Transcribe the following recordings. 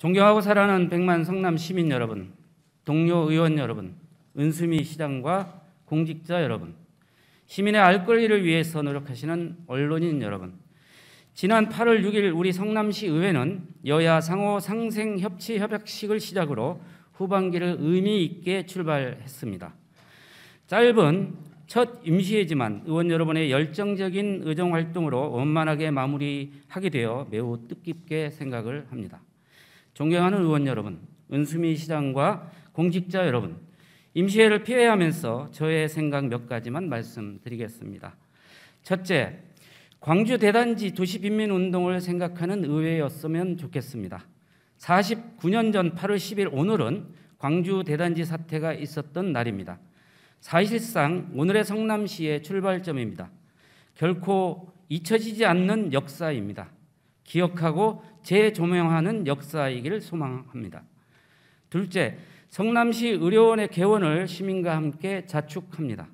존경하고 사랑하는 백만 성남 시민 여러분, 동료 의원 여러분, 은수미 시장과 공직자 여러분, 시민의 알 권리를 위해서 노력하시는 언론인 여러분, 지난 8월 6일 우리 성남시 의회는 여야 상호 상생 협치 협약식을 시작으로 후반기를 의미 있게 출발했습니다. 짧은 첫 임시회지만 의원 여러분의 열정적인 의정 활동으로 원만하게 마무리하게 되어 매우 뜻깊게 생각을 합니다. 존경하는 의원 여러분, 은수미 시장과 공직자 여러분, 임시회를 피해하면서 저의 생각 몇 가지만 말씀드리겠습니다. 첫째, 광주 대단지 도시빈민운동을 생각하는 의회였으면 좋겠습니다. 49년 전 8월 10일 오늘은 광주 대단지 사태가 있었던 날입니다. 사실상 오늘의 성남시의 출발점입니다. 결코 잊혀지지 않는 역사입니다. 기억하고 재조명하는 역사이기를 소망합니다. 둘째, 성남시 의료원의 개원을 시민과 함께 자축합니다.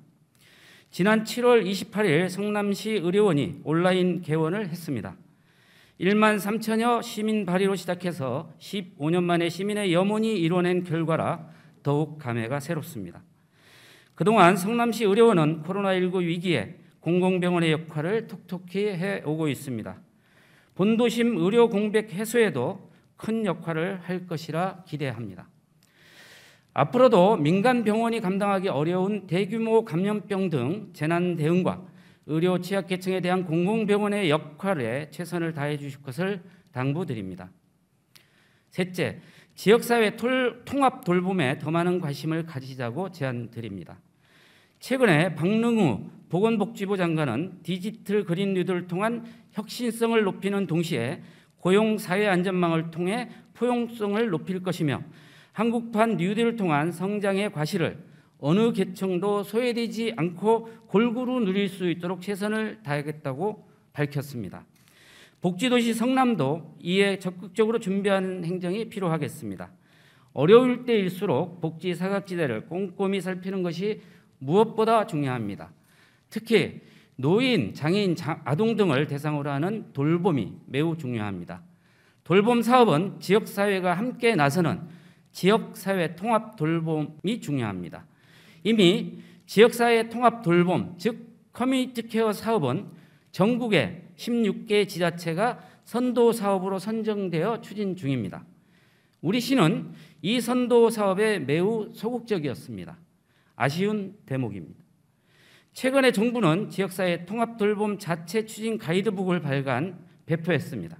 지난 7월 28일 성남시 의료원이 온라인 개원을 했습니다. 1만 3천여 시민 발의로 시작해서 15년 만에 시민의 염원이 이뤄낸 결과라 더욱 감회가 새롭습니다. 그동안 성남시 의료원은 코로나19 위기에 공공병원의 역할을 톡톡히 해오고 있습니다. 본도심 의료 공백 해소에도 큰 역할을 할 것이라 기대합니다. 앞으로도 민간 병원이 감당하기 어려운 대규모 감염병 등 재난 대응과 의료 취약계층에 대한 공공병원의 역할에 최선을 다해 주실 것을 당부드립니다. 셋째, 지역사회 통합 돌봄에 더 많은 관심을 가지자고 제안드립니다. 최근에 박능우 보건복지부 장관은 디지털 그린 뉴딜을 통한 혁신성을 높이는 동시에 고용사회안전망을 통해 포용성을 높일 것이며 한국판 뉴딜을 통한 성장의 과실을 어느 계층도 소외되지 않고 골고루 누릴 수 있도록 최선을 다하겠다고 밝혔습니다. 복지도시 성남도 이에 적극적으로 준비하는 행정이 필요하겠습니다. 어려울 때일수록 복지 사각지대를 꼼꼼히 살피는 것이 무엇보다 중요합니다. 특히 노인, 장애인, 아동 등을 대상으로 하는 돌봄이 매우 중요합니다. 돌봄 사업은 지역사회가 함께 나서는 지역사회 통합 돌봄이 중요합니다. 이미 지역사회 통합 돌봄, 즉 커뮤니티 케어 사업은 전국의 16개 지자체가 선도 사업으로 선정되어 추진 중입니다. 우리 시는 이 선도 사업에 매우 소극적이었습니다. 아쉬운 대목입니다. 최근에 정부는 지역사회 통합 돌봄 자체 추진 가이드북을 배포했습니다.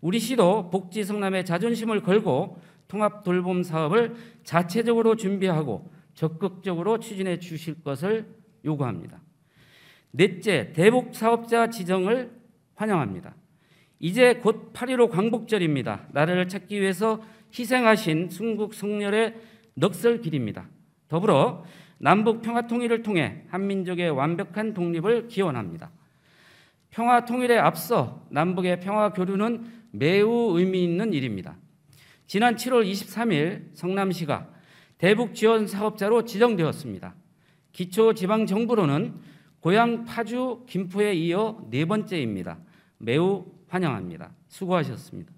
우리 시도 복지 성남의 자존심을 걸고 통합 돌봄 사업을 자체적으로 준비하고 적극적으로 추진해 주실 것을 요구합니다. 넷째, 대북 사업자 지정을 환영합니다. 이제 곧 8.15 광복절입니다. 나라를 찾기 위해서 희생하신 순국 성렬의 넋을길입니다. 더불어 남북 평화 통일을 통해 한민족의 완벽한 독립을 기원합니다. 평화 통일에 앞서 남북의 평화 교류는 매우 의미 있는 일입니다. 지난 7월 23일 성남시가 대북 지원 사업자로 지정되었습니다. 기초지방정부로는 고향 파주, 김포에 이어 네 번째입니다. 매우 환영합니다. 수고하셨습니다.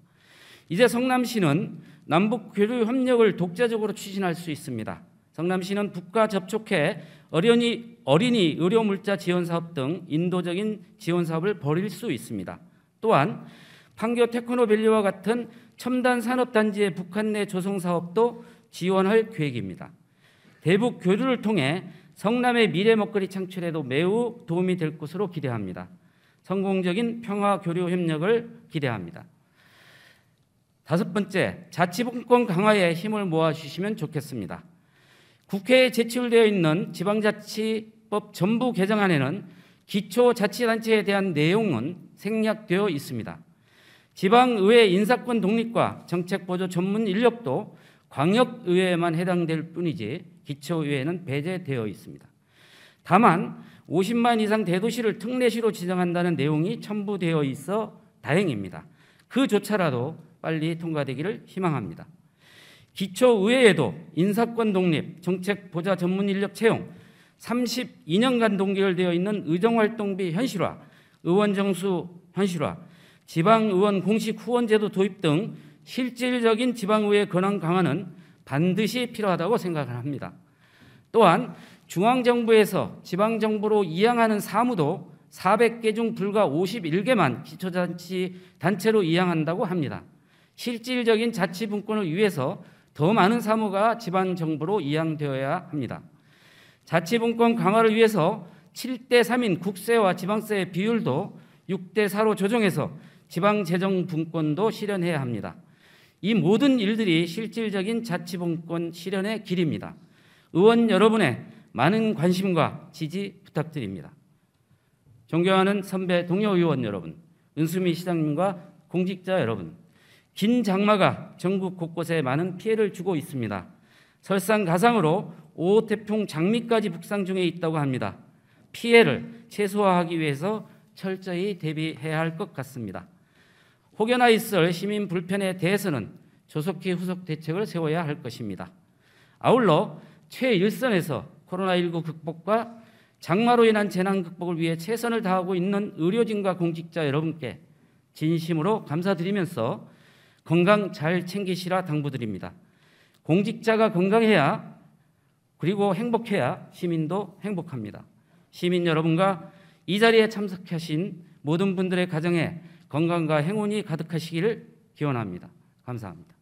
이제 성남시는 남북 교류 협력을 독자적으로 추진할 수 있습니다. 성남시는 북과 접촉해 어린이 의료 물자 지원 사업 등 인도적인 지원 사업을 벌일 수 있습니다. 또한 판교 테크노밸리와 같은 첨단 산업단지의 북한 내 조성 사업도 지원할 계획입니다. 대북 교류를 통해 성남의 미래 먹거리 창출에도 매우 도움이 될 것으로 기대합니다. 성공적인 평화 교류 협력을 기대합니다. 다섯 번째, 자치분권 강화에 힘을 모아주시면 좋겠습니다. 국회에 제출되어 있는 지방자치법 전부 개정안에는 기초자치단체에 대한 내용은 생략되어 있습니다. 지방의회 인사권 독립과 정책보조 전문 인력도 광역의회에만 해당될 뿐이지 기초의회는 배제되어 있습니다. 다만 50만 이상 대도시를 특례시로 지정한다는 내용이 첨부되어 있어 다행입니다. 그조차라도 빨리 통과되기를 희망합니다. 기초의회에도 인사권 독립, 정책보좌 전문 인력 채용, 32년간 동결되어 있는 의정활동비 현실화, 의원 정수 현실화, 지방의원 공식 후원제도 도입 등 실질적인 지방의회 권한 강화는 반드시 필요하다고 생각을 합니다. 또한 중앙정부에서 지방정부로 이양하는 사무도 400개 중 불과 51개만 기초자치단체로 이양한다고 합니다. 실질적인 자치분권을 위해서 더 많은 사무가 지방정부로 이양되어야 합니다. 자치분권 강화를 위해서 7대3인 국세와 지방세의 비율도 6대4로 조정해서 지방재정분권도 실현해야 합니다. 이 모든 일들이 실질적인 자치분권 실현의 길입니다. 의원 여러분의 많은 관심과 지지 부탁드립니다. 존경하는 선배 동료 의원 여러분, 은수미 시장님과 공직자 여러분, 긴 장마가 전국 곳곳에 많은 피해를 주고 있습니다. 설상가상으로 5호 태풍 장미까지 북상 중에 있다고 합니다. 피해를 최소화하기 위해서 철저히 대비해야 할 것 같습니다. 혹여나 있을 시민 불편에 대해서는 조속히 후속 대책을 세워야 할 것입니다. 아울러 최일선에서 코로나19 극복과 장마로 인한 재난 극복을 위해 최선을 다하고 있는 의료진과 공직자 여러분께 진심으로 감사드리면서 건강 잘 챙기시라 당부드립니다. 공직자가 건강해야 그리고 행복해야 시민도 행복합니다. 시민 여러분과 이 자리에 참석하신 모든 분들의 가정에 건강과 행운이 가득하시기를 기원합니다. 감사합니다.